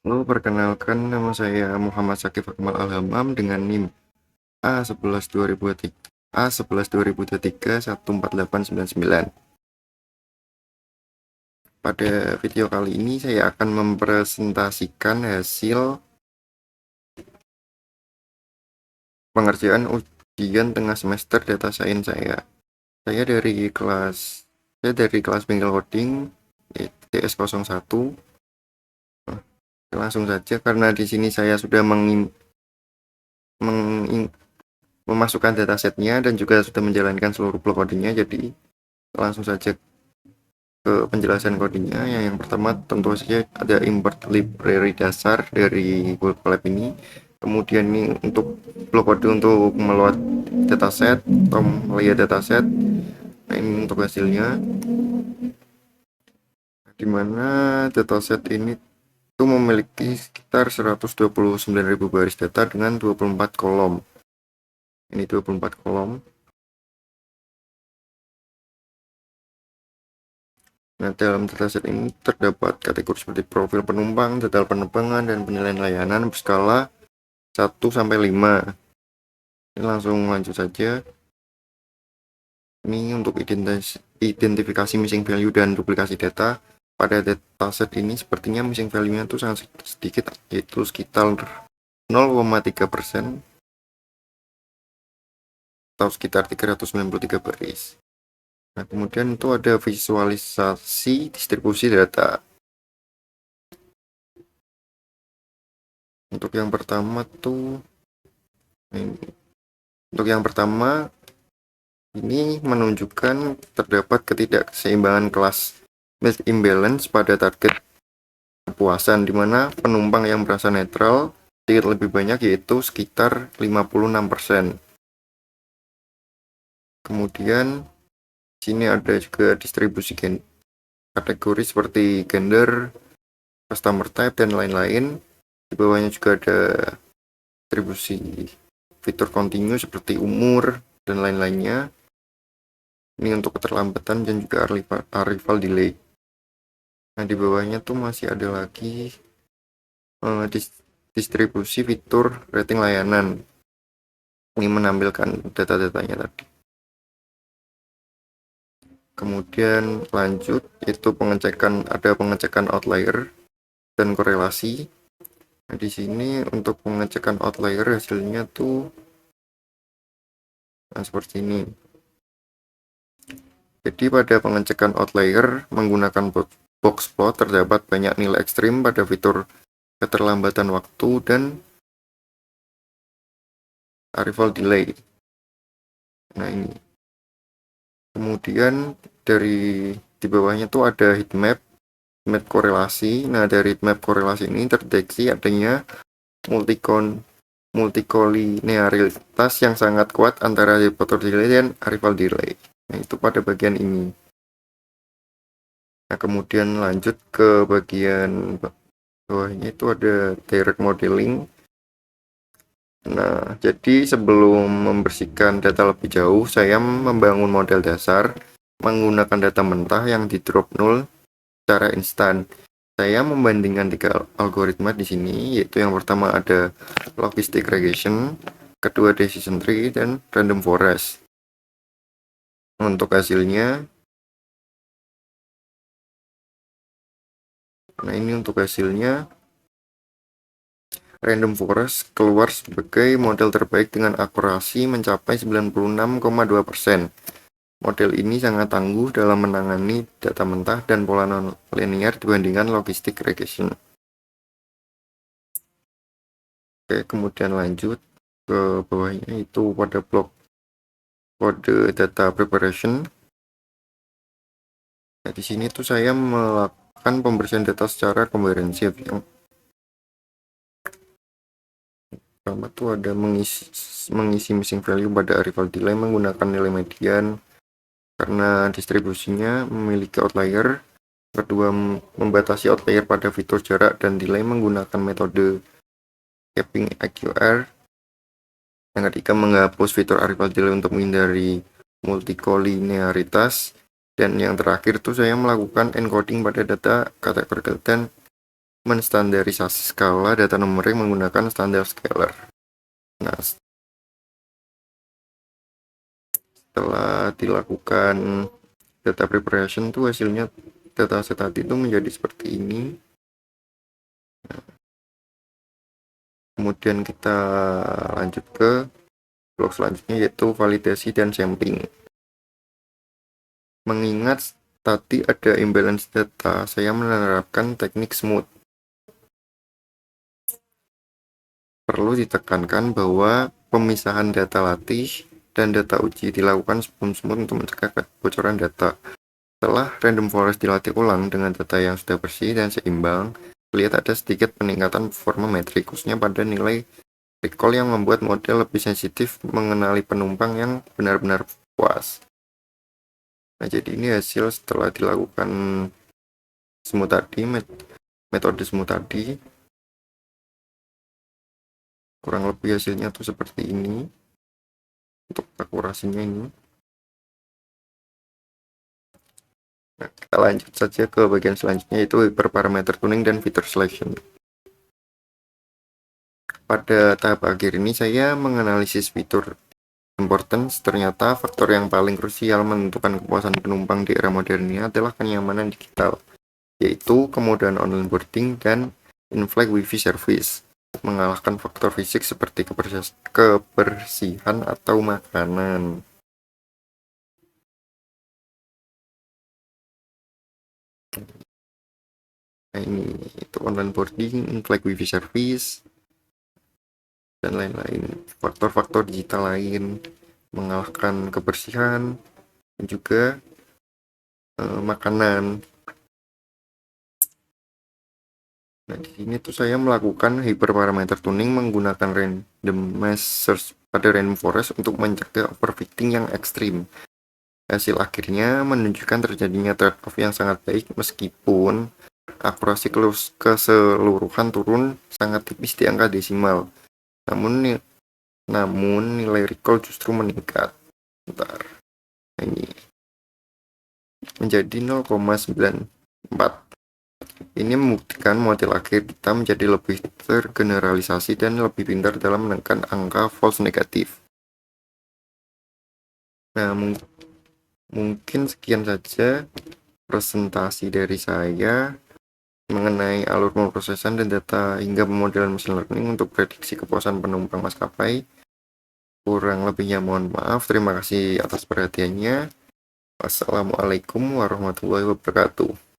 Halo, perkenalkan nama saya Muhammad Syakif Akmal Alhamam dengan NIM A11 2023 A11 2023 14899. Pada video kali ini saya akan mempresentasikan hasil pengerjaan ujian tengah semester data science saya. Saya dari kelas Bengkel Coding TS01. Langsung saja karena di sini saya sudah memasukkan datasetnya dan juga sudah menjalankan seluruh blok codingnya, jadi langsung saja ke penjelasan codingnya. Yang pertama tentu saja ada import library dasar dari Google Colab ini. Kemudian ini untuk blok kode untuk meload dataset atau melihat dataset. Nah, ini untuk hasilnya, dimana dataset ini itu memiliki sekitar 129.000 baris data dengan 24 kolom. Ini 24 kolom. Nah, dalam dataset ini terdapat kategori seperti profil penumpang, detail penerbangan, dan penilaian layanan berskala 1-5. Ini langsung lanjut saja. Ini untuk identifikasi missing value dan duplikasi data. Pada dataset ini sepertinya missing value-nya itu sangat sedikit, yaitu sekitar 0,3% atau sekitar 393 baris. Nah, kemudian itu ada visualisasi distribusi data. Untuk yang pertama tuh ini. Untuk yang pertama ini menunjukkan terdapat ketidakseimbangan kelas imbalance pada target kepuasan, di mana penumpang yang merasa netral sedikit lebih banyak, yaitu sekitar 56%. Kemudian sini ada juga distribusi kategori seperti gender, customer type, dan lain-lain. Di bawahnya juga ada distribusi fitur kontinu seperti umur dan lain-lainnya. Ini untuk keterlambatan dan juga arrival delay. Nah, di bawahnya tuh masih ada lagi distribusi fitur rating layanan. Ini menampilkan data-datanya tadi. Kemudian lanjut, itu ada pengecekan outlier dan korelasi. Nah, di sini untuk pengecekan outlier hasilnya tuh seperti ini. Jadi pada pengecekan outlier menggunakan box plot terdapat banyak nilai ekstrim pada fitur keterlambatan waktu dan arrival delay. Nah, ini. Kemudian di bawahnya tuh ada heatmap korelasi. Nah, dari heatmap korelasi ini terdeteksi adanya multikolinearitas yang sangat kuat antara departure delay dan arrival delay. Nah, itu pada bagian ini. Nah, kemudian lanjut ke bagian bawahnya itu ada direct modeling. Nah, jadi sebelum membersihkan data lebih jauh, saya membangun model dasar menggunakan data mentah yang di drop 0 secara instan. Saya membandingkan 3 algoritma di sini, yaitu yang pertama ada logistic regression, kedua decision tree, dan random forest. Untuk hasilnya, nah ini untuk hasilnya, random forest keluar sebagai model terbaik dengan akurasi mencapai 96,2%. Model ini sangat tangguh dalam menangani data mentah dan pola non-linear dibandingkan logistic regression. Oke, kemudian lanjut ke bawahnya itu pada blok kode data preparation. Nah, di sini tuh saya melakukan pembersihan data secara komprehensif. Yang pertama tuh ada mengisi missing value pada arrival delay menggunakan nilai median karena distribusinya memiliki outlier. Kedua, membatasi outlier pada fitur jarak dan delay menggunakan metode capping AQR. Yang ketiga, menghapus fitur arrival delay untuk menghindari multikolinearitas. Dan yang terakhir tuh saya melakukan encoding pada data kategori dan menstandarisasi skala data numerik menggunakan standar scalar. Nah, setelah dilakukan data preparation tuh hasilnya dataset tadi itu menjadi seperti ini. Kemudian kita lanjut ke blok selanjutnya, yaitu validasi dan sampling. Mengingat tadi ada imbalance data, saya menerapkan teknik smooth. Perlu ditekankan bahwa pemisahan data latih dan data uji dilakukan sebelum smooth untuk mencegah kebocoran data. Setelah random forest dilatih ulang dengan data yang sudah bersih dan seimbang, terlihat ada sedikit peningkatan performa metrik, khususnya pada nilai recall yang membuat model lebih sensitif mengenali penumpang yang benar-benar puas. Nah, jadi ini hasil setelah dilakukan smooth tadi, metode smooth tadi. Kurang lebih hasilnya tuh seperti ini untuk akurasinya ini. Nah, kita lanjut saja ke bagian selanjutnya, yaitu hyperparameter tuning dan feature selection. Pada tahap akhir ini saya menganalisis fitur importance. Ternyata faktor yang paling krusial menentukan kepuasan penumpang di era modern ini adalah kenyamanan digital, yaitu kemudahan online boarding dan in-flight wifi service, mengalahkan faktor fisik seperti kebersihan atau makanan. Nah, ini itu online boarding, in-flight wifi service, dan lain-lain. Faktor-faktor digital lain mengalahkan kebersihan dan juga makanan. Nah, di sini tuh saya melakukan hyperparameter tuning menggunakan randomized search pada random forest untuk mencegah overfitting yang ekstrim. Hasil akhirnya menunjukkan terjadinya trade-off yang sangat baik meskipun akurasi keseluruhan turun sangat tipis di angka desimal. Namun nilai recall justru meningkat. Bentar. Nah, ini menjadi 0,94. Ini membuktikan model akhir kita menjadi lebih tergeneralisasi dan lebih pintar dalam menekan angka false negatif. Nah, mungkin sekian saja presentasi dari saya mengenai alur pemrosesan dan data hingga pemodelan machine learning untuk prediksi kepuasan penumpang maskapai. Kurang lebihnya mohon maaf. Terima kasih atas perhatiannya. Wassalamualaikum warahmatullahi wabarakatuh.